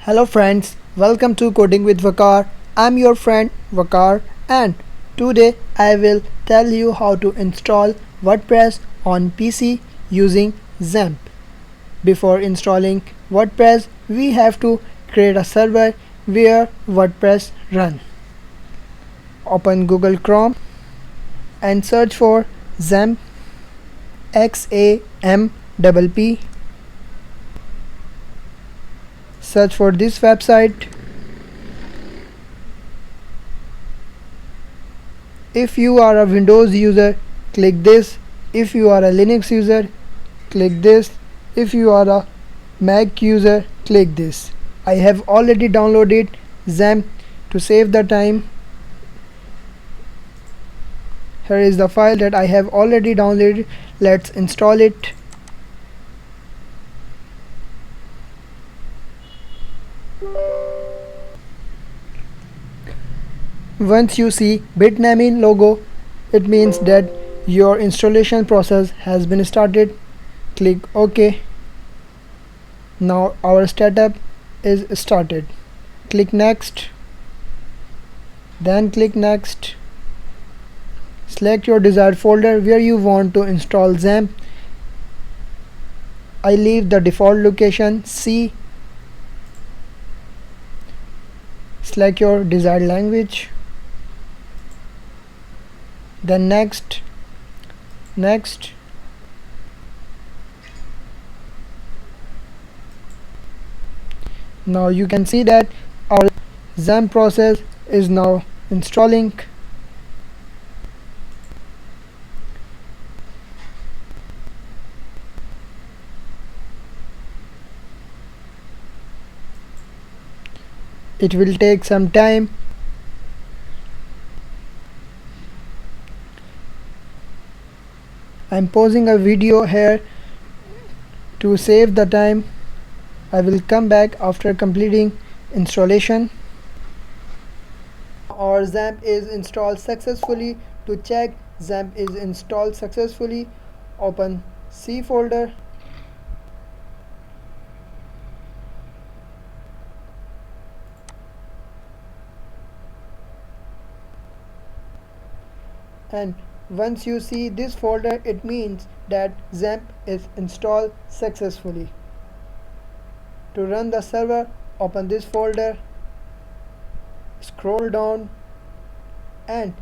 Hello friends, welcome to Coding with Vakar. I'm your friend Vakar and today I will tell you how to install WordPress on PC using XAMPP. Before installing WordPress, we have to create a server where WordPress run. Open Google Chrome and search for XAMPP XAMPP. Search for this website. If you are a Windows user, click this. If you are a Linux user, click this. If you are a Mac user, click this. I have already downloaded XAMPP to save the time. Here is the file that I have already downloaded. Let's install it. Once you see Bitnami logo, it means that your installation process has been started. Click OK. Now our setup is started. Click next. Then click next. Select your desired folder where you want to install XAMPP. I leave the default location C. Select your desired language. Then next. Now you can see that our XAMPP process is now installing. It will take some time. I'm pausing a video here to save the time. I will come back after completing installation. Our XAMPP is installed successfully. To check XAMPP is installed successfully, open C folder. And once you see this folder, it means that XAMPP is installed successfully. To run the server, open this folder, scroll down and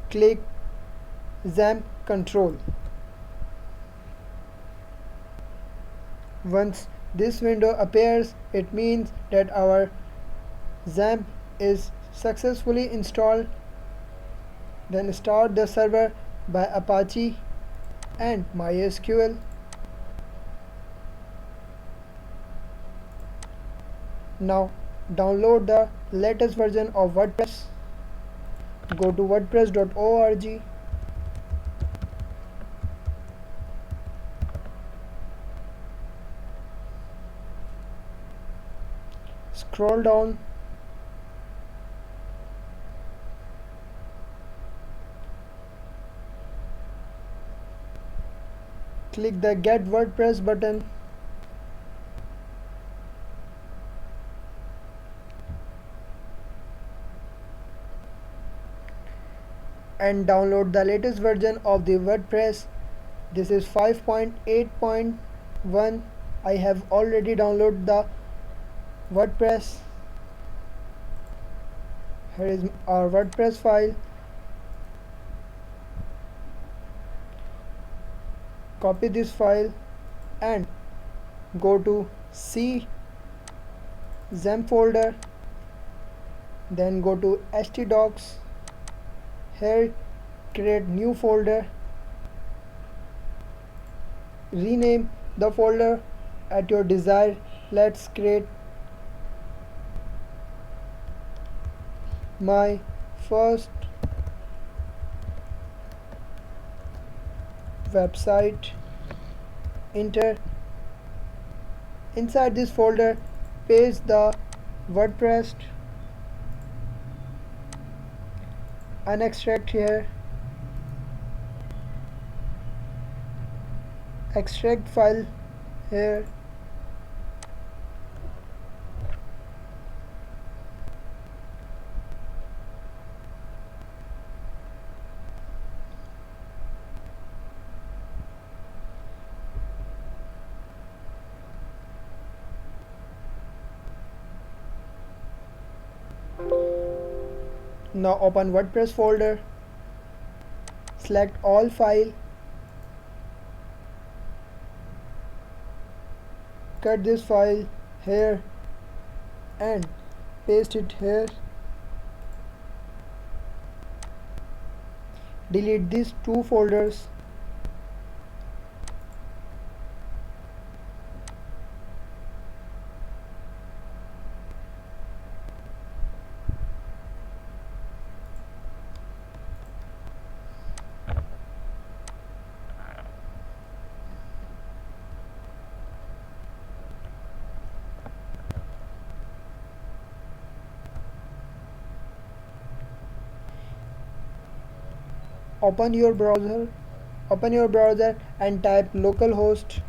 click XAMPP control. Once this window appears, it means that our XAMPP is successfully installed. Then start the server by Apache and MySQL. Now download the latest version of WordPress. Go to wordpress.org. Scroll down. Click the Get WordPress button. And download the latest version of the WordPress. This is 5.8.1. I have already downloaded the WordPress. Here is our WordPress file. Copy this file and go to C XAMPP folder. Then go to htdocs. Here create new folder. Rename the folder at your desire. Let's create my first website. Enter. Inside this folder, paste the WordPress and extract here. Extract file here. Now open WordPress folder, select all file, cut this file here and paste it here. Delete these two folders. Open your browser and type localhost.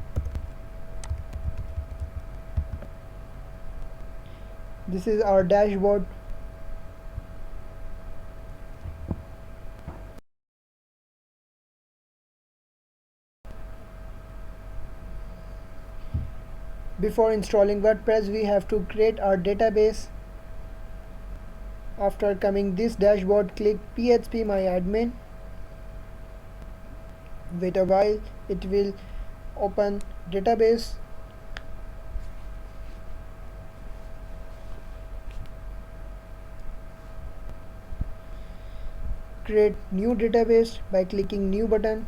This is our dashboard. Before installing WordPress, we have to create our database. After coming this dashboard, click PHP My Admin. Wait a while, it will open database. Create new database by clicking new button.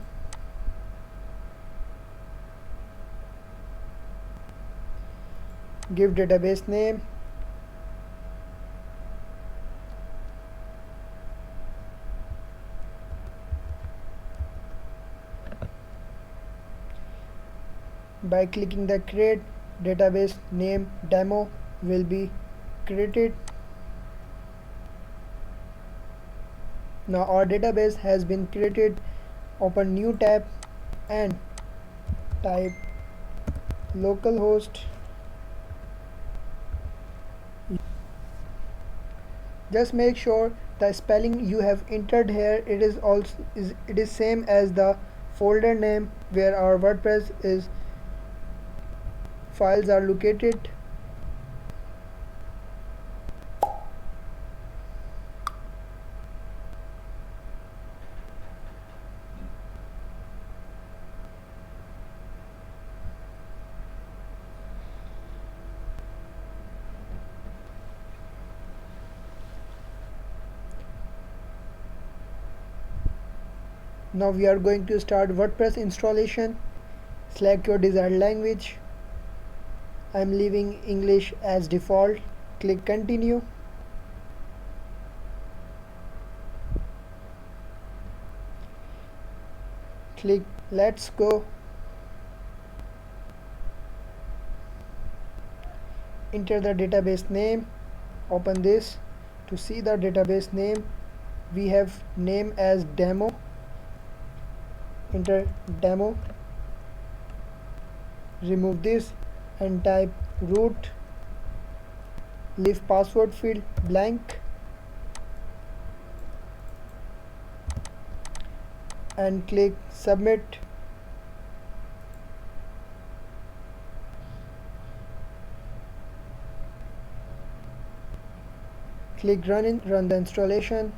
Give database name. By clicking the create database name, demo will be created. Now our database has been created. Open new tab and type localhost. Just make sure the spelling you have entered here it is same as the folder name where our WordPress is files are located. Now we are going to start WordPress installation. Select your desired language. I am leaving English as default. Click continue. Click let's go. Enter the database name. Open this. To see the database name, we have name as demo. Enter demo. Remove this and type root. Leave password field blank and click submit. Click run the installation.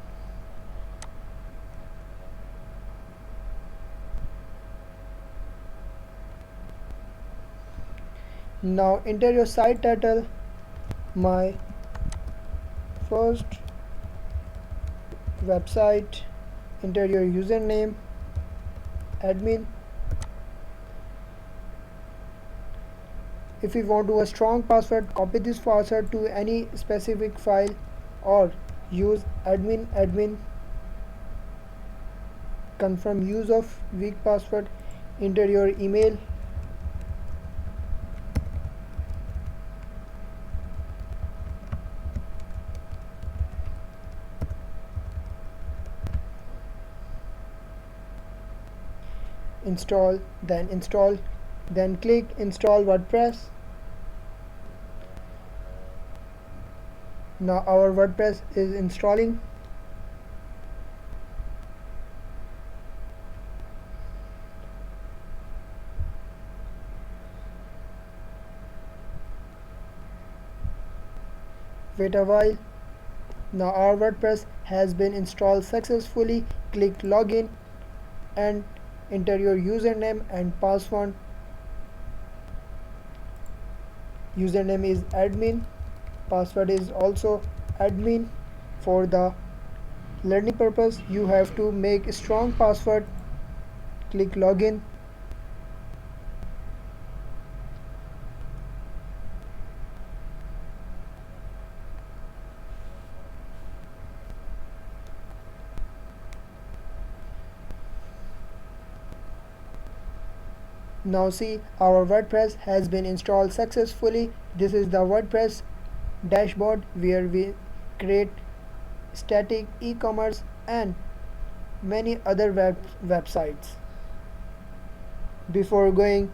Now enter your site title, my first website. Enter your username, admin. If you want to a strong password, copy this password to any specific file or use admin. Confirm use of weak password. Enter your email. Install, then click install WordPress. Now our WordPress is installing. Wait a while. Now our WordPress has been installed successfully. Click login and enter your username and password. Username is admin, password is also admin. For the learning purpose you have to make a strong password. Click login. Now see, our WordPress has been installed successfully. This is the WordPress dashboard where we create static e-commerce and many other websites. Before going,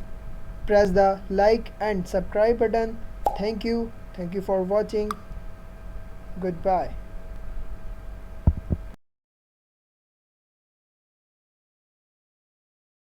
press the like and subscribe button. Thank you for watching. Goodbye.